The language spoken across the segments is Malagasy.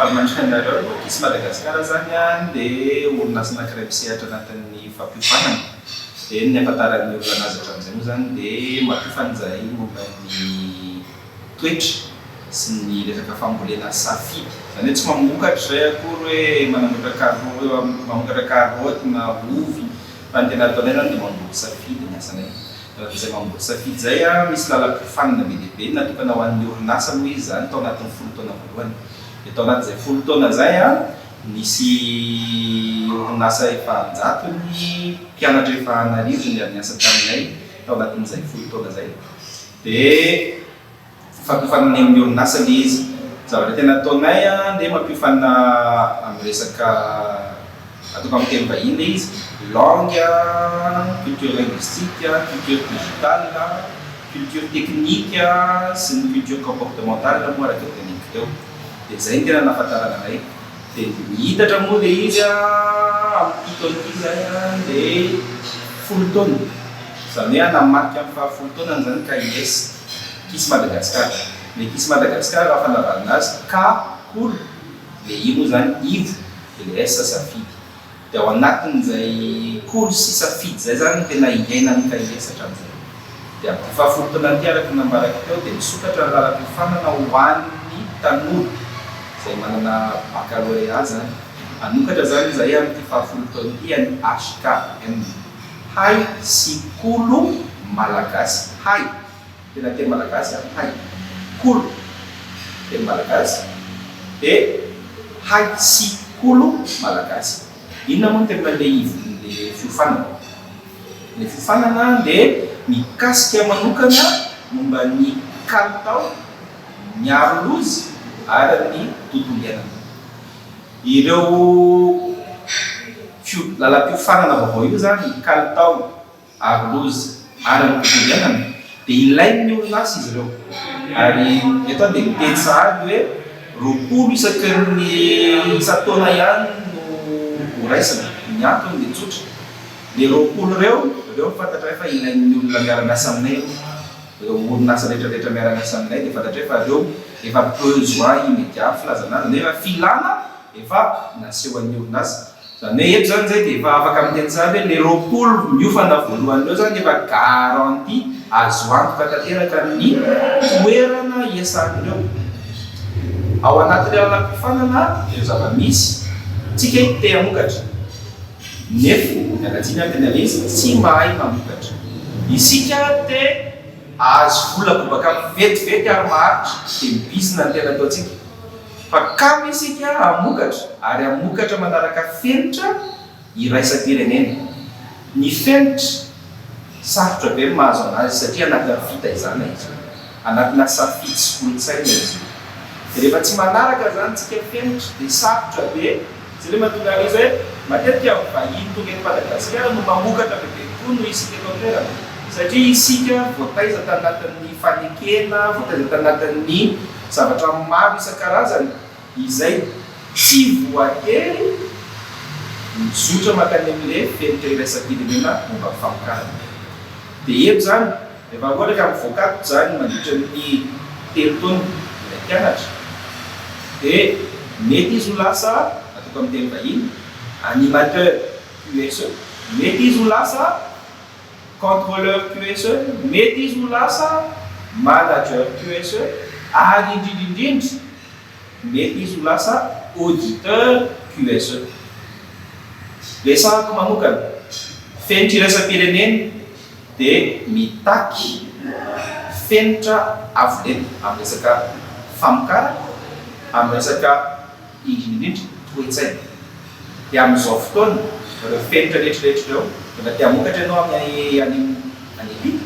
Fahamantarana isy Madagasikara zany dia orinasa anankiray misehatra anatin'ny fampihofanana. Dia ny ahafantaran'ny olona anazy hatramin'izay moa zany dia mampihofanizay momba ny toetra sy ny resaka fambolena safidy. Zany hoe tsy mamokatra zay akory hoe mamokatra karaoty na ovy, fa ny tena ataonay zany dia mamboly safidy ny asanay. Raha izay mamboly safidy zay misy lalam-pihofanana be dia be natokana ho an'ny orinasa moa izy zany tao anatin'ny 10 taona voalohany. Dia tao anatin'izay 10 taona zay nisy orinasa efa 100 ny mpianatra efa narivo ny niasa taminay tao anatin'izay 10 taona zay. Dia fampihofanana amin'ny orinasa ilay izy. Zavatra tena ataonay dia mampihofanana amin'ny resaka atao amin'ny teny vahiny ilay izy, langue, culture linguistique, culture digitale, culture technique sy ny culture comportementale moa araka teneniko teo. Dia zay ny tena nahafantarana anay. Dia nihitatra moa ilay izy amin'ny taona ity zay dia 10 taona. Zany hoe namarika amin'ny 10 taona zany KIS Kisy Madagasikara. Ilay Kisy Madagasikara raha fanavana azy K-kolo. Dia io moa zany ivo, dia ilay S safidy. Dia ao anatin'izay kolo sy safidy zay zany tena iainan'ny KIS hatramin'izay. Dia amin'ny 10 taona ity araka nambarako teo dia nisokatra ny lalam-pihofanana ho an'ny tanora izay manana baccalauréat zany. Anokatra zany izay amin'ny 10 taona ity ny HKM, Hay Sikolo Malagasy. Hay tena teny malagasy hay, kolo teny malagasy, dia Hay Sikolo Malagasy. Inona moa ny tena ilay fiofanana? Ilay fiofanana dia mikasika manokana momba ny kalitao, ny arolozy ary ny tontolo iainana. Ireo lalam-piofanana vaovao io zany kalitao, arolozy ary ny tontolo iainana dia ilain'ny orinasa izy ireo. Ary eto dia miteny sahady hoe 20 isaky ny isa-taona ihany no raisina. Ny antony dia tsotra. Dia 20 ireo fantatra fa ilain'ny olona miara-miasa aminay, ireo orinasa rehetrarehetra miara-miasa aminay dia fantatra fa ireo efa besoin immédiat filazana azy nefa filana efa naseho an'ny orinasa. Zany hoe eto zany zay dia efa afaka miteny sahady hoe ilay 20 miofana voalohany eo zany efa garanti azo antoka tanteraka ny toerana iasan'ireo. Ao anatin'ilay lalam-pihofanana ireo zava-misy tsika te hamokatra nefa mialatsiny amin'ny tena ilay izy tsy mahay mamokatra. Isika te azo vola bobaka vetivety ary maharitra dia mibisina ny tena ataontsika. Fa kamo isika hamokatra ary hamokatra manaraka fenitra iraisam-pirenena. Ny fenitra sarotra be mahazo anazy satria anatina fitaizana izy, anatina safidy sy kolontsaina izy. Dia rehefa tsy manaraka zany tsika fenitra dia sarotra be. Tsy le mahatonga izy hoe matetika vahiny tonga eto Madagasikara no mamokatra bebe koa no isika eto an-toerana. Satria isika voataiza tanatin'ny fanekena, voataiza tanatin'ny zavatra maro isan-karazany izay tsy voatery mizotra makany amin'ilay fenitra iraisam-pirenena momba famokarana. Dia eto zany rehefa ohatra ka mivoakato zany mandritra ny 3 taona ilay mpianatra dia mety izy ho lasa atoko amin'ny teny vahiny animateur QSE, mety izy ho lasa contrôleur QSE, mety izy ho lasa manager QSE, ary indrindrindrindra mety izy ho lasa auditeur QSE. Resahako manokana fenitra iraisam-pirenena dia mitaky fenitra avolenta amin'ny resaka famokarana, amin'ny resaka indrindrindrindra toe-tsaina. Dia amin'izao fotoana ireo fenitra rehetrarehetra ireo rehefa te hamokatra ianao amin'ny any ampita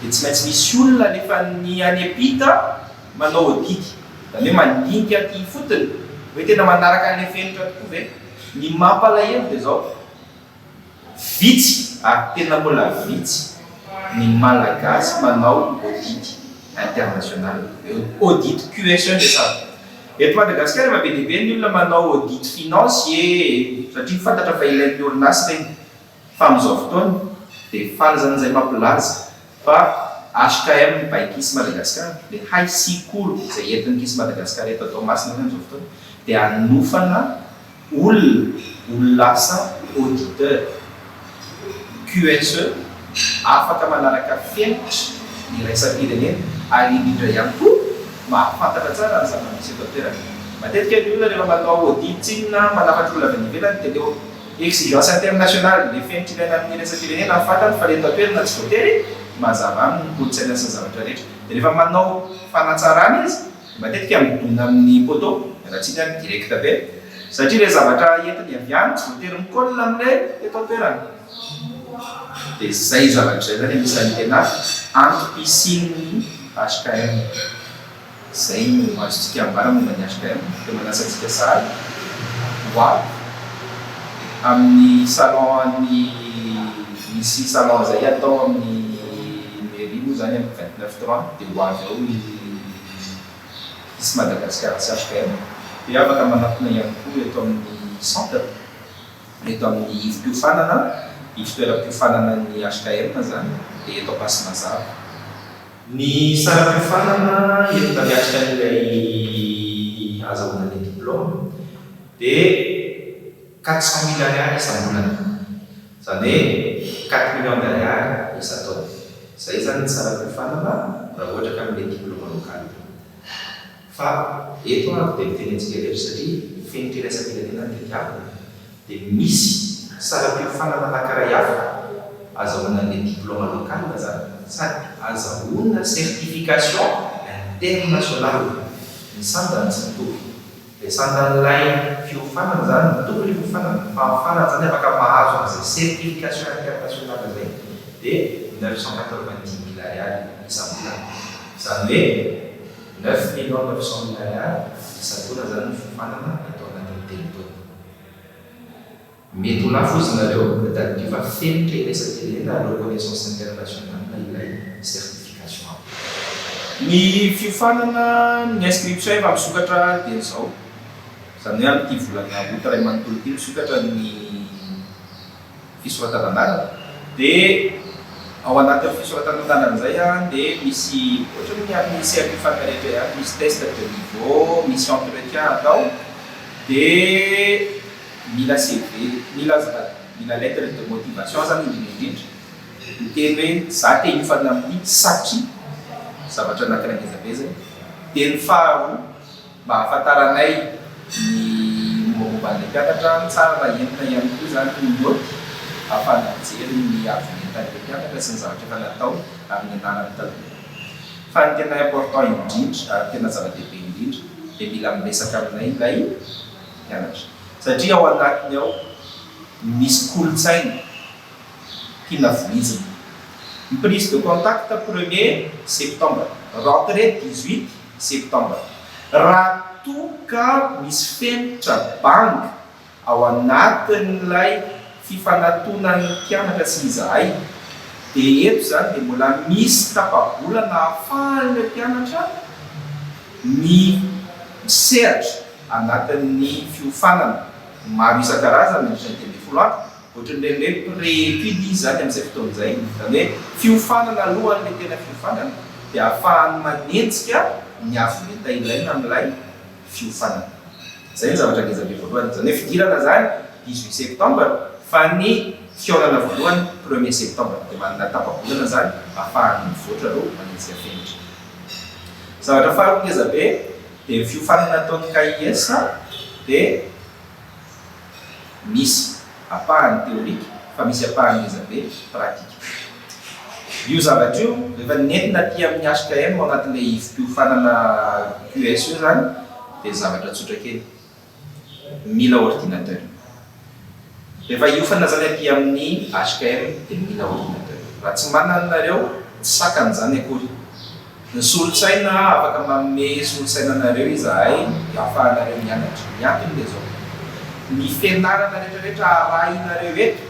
dia tsy maintsy misy olona nefa ny any ampita manao audity, zany hoe mandinika aty fotony hoe tena manaraka an'ilay fenitra tokoa ve. Ny mampalahelo dia zao vitsy ary tena mbola vitsy ny malagasy manao audit international, audit QSE resaka. Eto Madagasikara efa be dia be ny olona manao audit financier satria fantatra fa ilain'ny orinasa regny. Fa amin'izao fotoana dia faly zany izay mampilaza fa HKM by KIS Madagascar, le high school izay entin'ny KIS Madagascar eto Tomasina amin'izao fotoana dia hanofana olon-lasa auditeur QSE afaka manaraka fianatra ny raisam-pirenena ary indrindra ihany koa mahafantatra tsara ny zava-misy eto an-toerana. Matetika ny olona rehefa manao audit na manafatra olona avy any ivelany dia leo exigence internationale le fianatra ilaina amin'ny raisam-pirenena afantany fa le eto an-toerana tsy voatery mazava aminy kolotsaina sy ny zavatra rehetra. Dia rehefa manao fanatsarana izy matetika midona amin'ny poto raha tsy ny direct be satria le zavatra entiny avy any tsy voatery mikollina amin'ilay eto an-toerana. Dia zay zavatra zay zany anisan'ny tena antom-pisin'ny HKM. Zay no azontsika ambara momba ny HKM dia manasantsika sary ho avy amin'ny salon misy salon zay atao amin'ny mairie moa zany amin'ny 29/3 dia ho avy ao ny KIS Madagascar sy HKM dia afaka manatona ihany koa eto amin'ny centre eto amin'ny ivim-piofanana ivitoeram-piofanana ny HKM zany dia eto Ampasimazava. Ny saram-piofanana entina miatrika an'ilay azahoana ny diplôme dia 400 000 ariary isam-bolana, zany hoe 4 millions d'ariary isa-taona. Zay zany ny saram-piofanana raha ohatra ka amin'ilay diplôme lokaly. Fa eto dia mitenentsika rehetra satria fenitra iraisam-pirenena ny tetiavana dia misy saram-piofanana anankiray hafa azahoana an'ilay diplôme lokaly zany sady azahoana certification internationale ny sandany tsy mitovy. Dia sandan'ilay fiofanana zany mitovy ilay fiofanana fa afarany zany afaka mahazo an'izay certification internationale zay dia 990 000 ariary isam-bolana, zany hoe 9 900 000 ariary isa-taona zany ny fiofanana atao anatin'ny telon-taona. Mety ho lafo izy nareo dadio fa fenitra iraisam-pirenena reconnaissance internationale ilay certification. Ny fiofanana ny inscription efa misokatra dia izao, zany hoe amin'ity volana août ray manontolo ity misokatra ny fisoratan'anarana dia ao anatin'ny fisoratan'anarana zay dia misy ohatra ny amin'ny certificat rehetra ihany misy test de niveau, misy entretien atao dia mila CV, mila lettre de motivation zany indrindra miteny hoe za te hifana amin'ny satria zavatra anankiray ngezabezany. Dia ny faharoa mba hahafantaranay ny momban'ilay mpianatra tsara raha entina ihany koa zany ny noty ahafahana mijery ny avinentan'ilay mpianatra sy ny zavatra efa natao amin'ny anarany taloha. Fa ny tena important indrindra ary tena zava-dehibe indrindra dia mila miresaka aminay ilay mpianatra satria ao anatiny ao misy kolotsaina tiana vohizina. Ny prise de contact 1er septembre, rentrée 18 septembre. Raha toka misy fenitra bank ao anatin'ilay fifanantonan'ny mpianatra sy izahay dia eto zany dia mbola misy tapa-bolana ahafahan'ilay mpianatra misehatra anatin'ny fiofanana maro isan-karazany ny 10 andro ohatran'ireny pré-étude zany amin'izay fotoana izay, zany hoe fiofanana alohan'ilay tena fiofanana dia ahafahany manenjika ny avinenta ilaina amin'ilay fiofanana. Zay ny zavatra ngezabe voalohany, zany hoe fidirana zany 18 septembre fa ny fionana voalohany 1er septembre dia manana tapa-bolana zany ahafahany mivoatra aloha manenjika fenitra. Zavatra faharoa ngezabe dia fiofanana ataon'ny KIS dia misy apahany théorique fa misy apahany ngezabe pratique. Io zavatra io rehefa nentina aty amin'ny HKM ao anatin'ilay ivim-piofanana QSE zany dia zavatra tsotra kely, mila ordinateur. Rehefa hiofana zany aty amin'ny HKM dia mila ordinateur. Raha tsy manana nareo tsy sakan'izany akory. Ny solotsaina afaka manome solotsaina nareo izahay ahafahanareo mianatra. Ny antony dia zao, ny fianarana rehetrarehetra arahinareo eto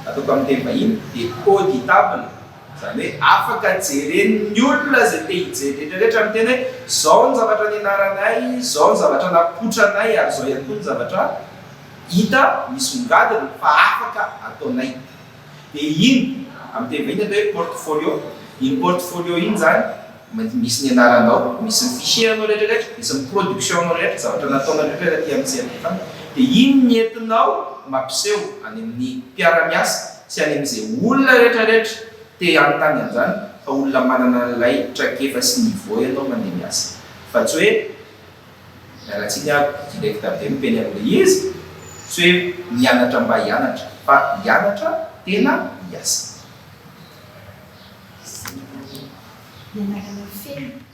ataoko amin'ny teny vahiny dia auditable, zany hoe afaka jeren'ny olona zay te hijery rehetrarehetra amin'ny teny hoe zao ny zavatra nianaranay, zao ny zavatra napotranay ary zao ihany koa ny zavatra hita misongadina fa afaka ataonay. Dia iny amin'ny teny vahiny atao hoe portfolio, iny portfolio iny zany misy ny anaranao, misy ny fichier-nao rehetrarehetra, misy ny production-nao rehetra, zavatra nataonao rehetra aty amin'ny CRD. Dia iny ny entinao mampiseho any amin'ny mpiara-miasa sy any amin'izay olona rehetrarehetra te anontany an'izany, fa olona manana an'ilay traikefa sy niveau ianao mandeha miasa. Fa tsy hoe mialatsiny ako directa be mipeny amin'ilay izy, tsy hoe mianatra mba hianatra, fa hianatra tena miasa. Mianarana feno.